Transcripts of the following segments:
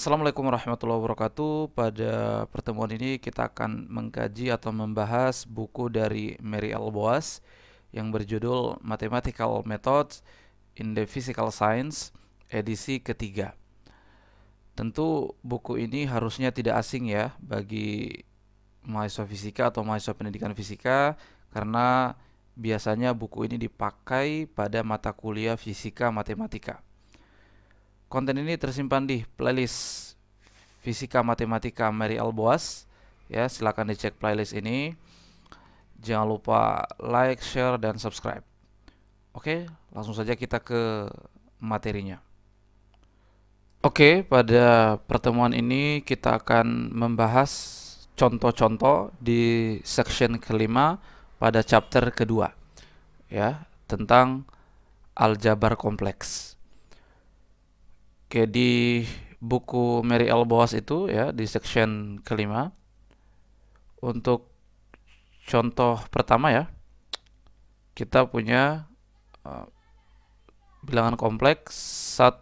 Assalamualaikum warahmatullahi wabarakatuh. Pada pertemuan ini kita akan mengkaji atau membahas buku dari Mary L. Boas yang berjudul Mathematical Methods in the Physical Science, edisi ketiga. Tentu buku ini harusnya tidak asing ya bagi mahasiswa fisika atau mahasiswa pendidikan fisika, karena biasanya buku ini dipakai pada mata kuliah fisika matematika. Konten ini tersimpan di playlist Fisika Matematika Mary L. Boas. Ya, silakan dicek playlist ini. Jangan lupa like, share, dan subscribe. Oke, langsung saja kita ke materinya. Oke, pada pertemuan ini kita akan membahas contoh-contoh di section kelima pada chapter kedua, ya, tentang aljabar kompleks. Oke, di buku Mary L. Boas itu ya di section kelima, untuk contoh pertama ya, kita punya bilangan kompleks 1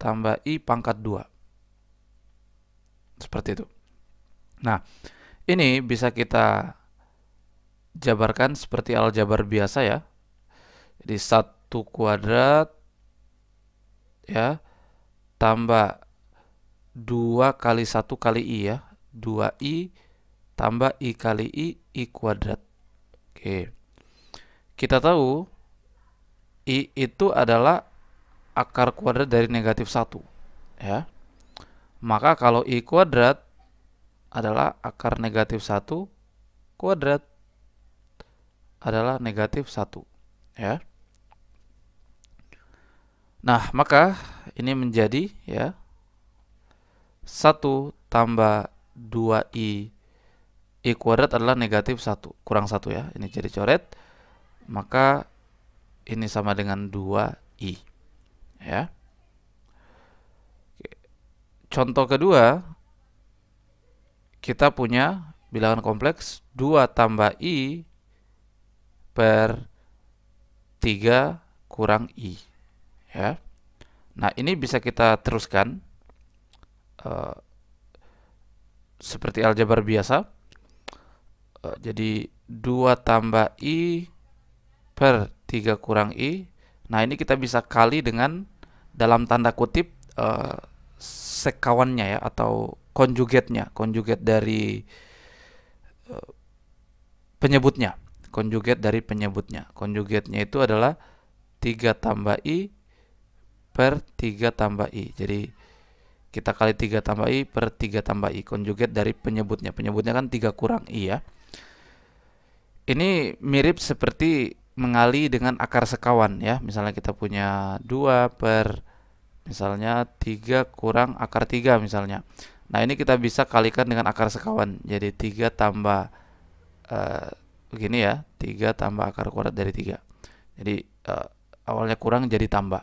tambah I pangkat 2. Seperti itu. Nah, ini bisa kita jabarkan seperti aljabar biasa ya. Jadi 1 kuadrat ya tambah 2 kali 1 kali I ya, 2I tambah I kali I kuadrat. Oke. Kita tahu I itu adalah akar kuadrat dari negatif 1 ya. Maka kalau I kuadrat adalah akar negatif 1 kuadrat adalah negatif 1 ya. Nah, maka ini menjadi ya 1 tambah 2I kuadrat adalah negatif 1 kurang 1 ya. Ini jadi coret. Maka ini sama dengan 2I ya. Contoh kedua, kita punya bilangan kompleks 2 tambah I per 3 kurang I ya. Nah, ini bisa kita teruskan seperti aljabar biasa. Jadi 2 tambah I per 3 kurang I. Nah, ini kita bisa kali dengan dalam tanda kutip sekawannya ya, atau konjugatnya, konjugat dari penyebutnya. Konjugat dari penyebutnya. Konjugatnya itu adalah 3 tambah I per 3 tambah I. Jadi kita kali 3 tambah I per 3 tambah I. Konjugat dari penyebutnya. Penyebutnya kan 3 kurang I ya. Ini mirip seperti mengali dengan akar sekawan ya. Misalnya kita punya 2 per misalnya 3 kurang akar 3 misalnya. Nah, ini kita bisa kalikan dengan akar sekawan. Jadi 3 tambah begini ya. 3 tambah akar kuadrat dari 3. Jadi awalnya kurang jadi tambah.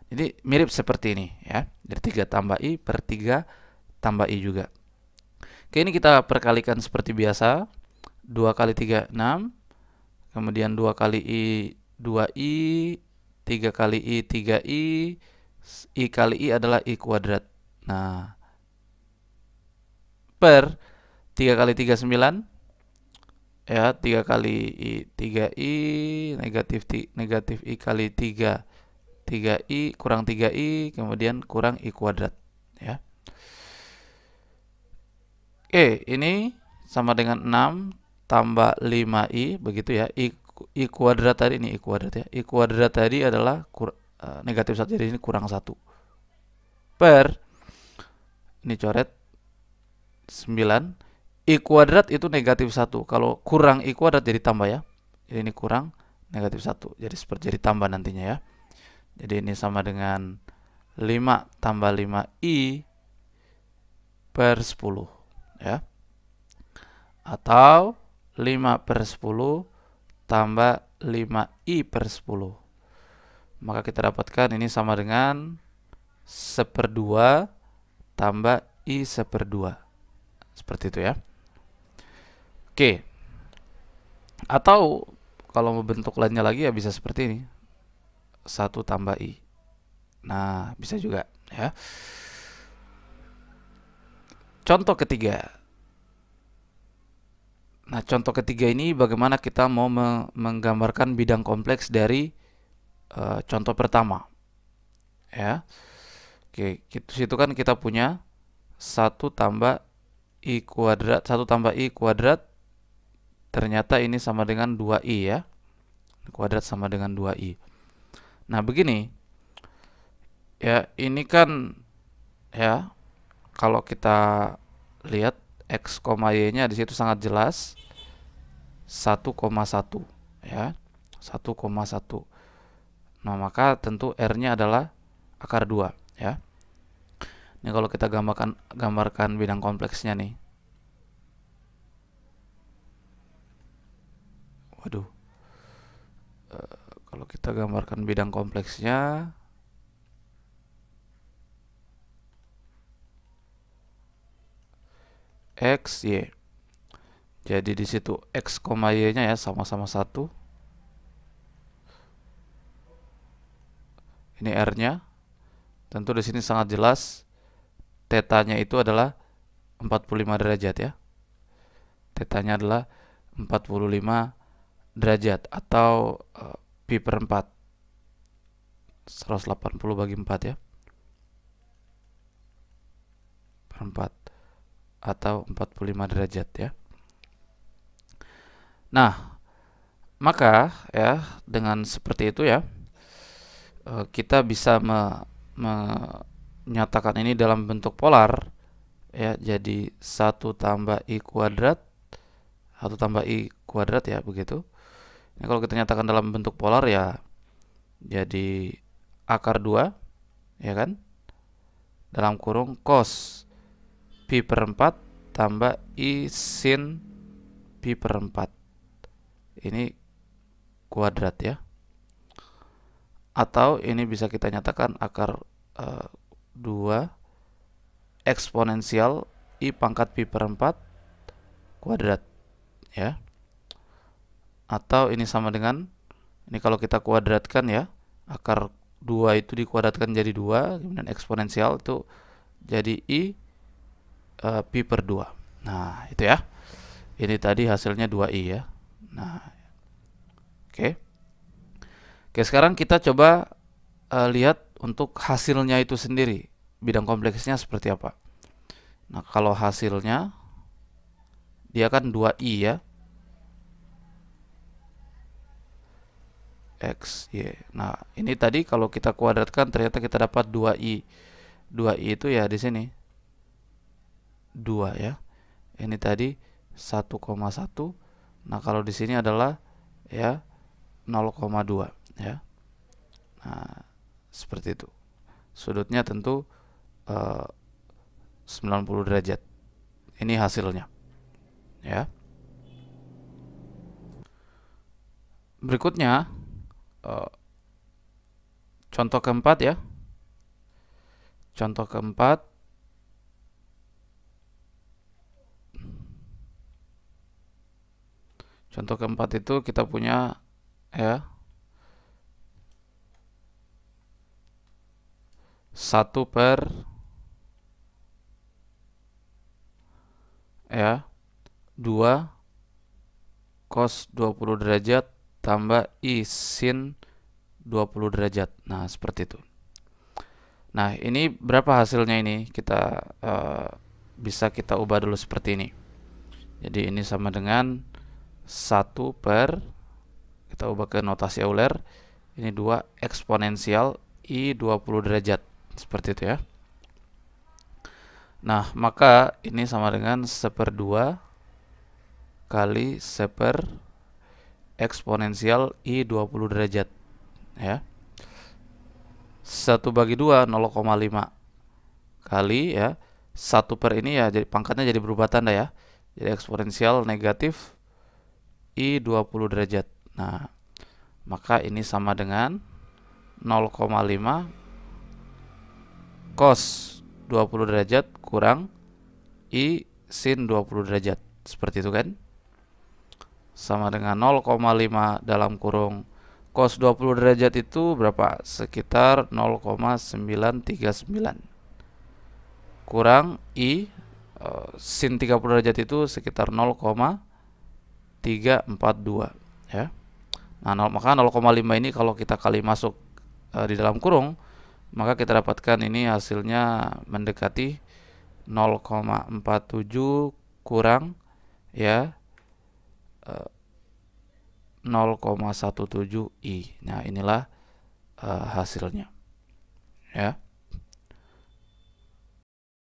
Jadi mirip seperti ini ya. Dari 3 tambah I per 3 tambah I juga. Oke, ini kita perkalikan seperti biasa. 2 kali 3, 6. Kemudian 2 kali I, 2I. 3 kali I, 3I. I kali I adalah I kuadrat. Nah, per 3 kali 3, 9. Ya, 3 kali I, 3I. Negatif I kali 3. 3I kurang 3I, kemudian kurang I kuadrat ya. Oke, ini sama dengan 6 tambah 5I, begitu ya. I kuadrat tadi, ini I kuadrat ya. I kuadrat tadi adalah negatif 1, jadi ini kurang 1. Per, ini coret 9. I kuadrat itu negatif 1. Kalau kurang I kuadrat jadi tambah ya. Jadi ini kurang negatif 1. Jadi tambah nantinya ya. Jadi ini sama dengan 5 tambah 5I per 10 ya. Atau 5 per 10 tambah 5I per 10. Maka kita dapatkan ini sama dengan 1/2 tambah I 1/2. Seperti itu ya. Oke. Atau kalau mau bentuk lainnya lagi ya bisa seperti ini. 1 tambah I. Nah, bisa juga ya. contoh ketiga. Nah, contoh ketiga ini bagaimana kita mau menggambarkan bidang kompleks dari contoh pertama. Ya. Oke, situ kan kita punya 1 tambah I kuadrat, 1 tambah I kuadrat, ternyata ini sama dengan 2I ya. Kuadrat sama dengan 2I. Nah, begini. Ya, ini kan ya, kalau kita lihat X, Y-nya di situ sangat jelas 1,1 ya. 1,1. Nah, maka tentu R-nya adalah akar 2 ya. Ini kalau kita gambarkan bidang kompleksnya nih. Waduh. Kalau kita gambarkan bidang kompleksnya, X, Y. Jadi di situ X, Y-nya ya sama-sama 1. Ini R-nya. Tentu di sini sangat jelas tetanya itu adalah 45 derajat ya. Tetanya adalah 45 derajat atau pi per 4. 180 bagi 4 ya. Per 4 atau 45 derajat ya. Nah, maka ya dengan seperti itu ya, kita bisa menyatakan ini dalam bentuk polar ya, jadi 1 tambah I kuadrat, 1 tambah I kuadrat ya, begitu. Ini kalau kita nyatakan dalam bentuk polar ya jadi akar 2 ya kan, dalam kurung cos pi per 4 tambah I sin pi per 4. Ini kuadrat ya. Atau ini bisa kita nyatakan akar 2 eksponensial I pangkat pi per 4 kuadrat ya. Atau ini sama dengan, ini kalau kita kuadratkan ya, akar 2 itu dikuadratkan jadi 2, kemudian eksponensial itu jadi I pi per 2. Nah, itu ya. Ini tadi hasilnya 2I ya. Nah, oke. Oke, sekarang kita coba lihat untuk hasilnya itu sendiri. Bidang kompleksnya seperti apa. Nah, kalau hasilnya dia kan 2I ya. X, Y. Nah, ini tadi kalau kita kuadratkan ternyata kita dapat 2I. 2I itu ya di sini 2 ya. Ini tadi 1,1. Nah, kalau di sini adalah ya 0,2 ya. Nah, seperti itu. Sudutnya tentu 90 derajat. Ini hasilnya. Ya. Berikutnya contoh keempat ya. Contoh keempat. Contoh keempat itu kita punya ya 1 per ya 2 cos 20 derajat tambah I sin 20 derajat. Nah, seperti itu. Nah, ini berapa hasilnya ini? Kita bisa kita ubah dulu seperti ini. Jadi ini sama dengan 1 per, kita ubah ke notasi Euler, ini 2 eksponensial I 20 derajat. Seperti itu ya. Nah, maka ini sama dengan 1/2 kali 1 eksponensial I 20 derajat ya. 1/2 0,5 kali ya 1 per ini ya, jadi pangkatnya jadi berubah tanda ya. Jadi eksponensial negatif I 20 derajat. Nah, maka ini sama dengan 0,5 cos 20 derajat kurang I sin 20 derajat. Seperti itu kan? Sama dengan 0,5 dalam kurung cos 20 derajat itu berapa? Sekitar 0,939 kurang I sin 30 derajat itu sekitar 0,342 ya. Nah, maka 0,5 ini kalau kita kali masuk di dalam kurung, maka kita dapatkan ini hasilnya mendekati 0,47 kurang ya 0,17 I. Nah, inilah hasilnya ya.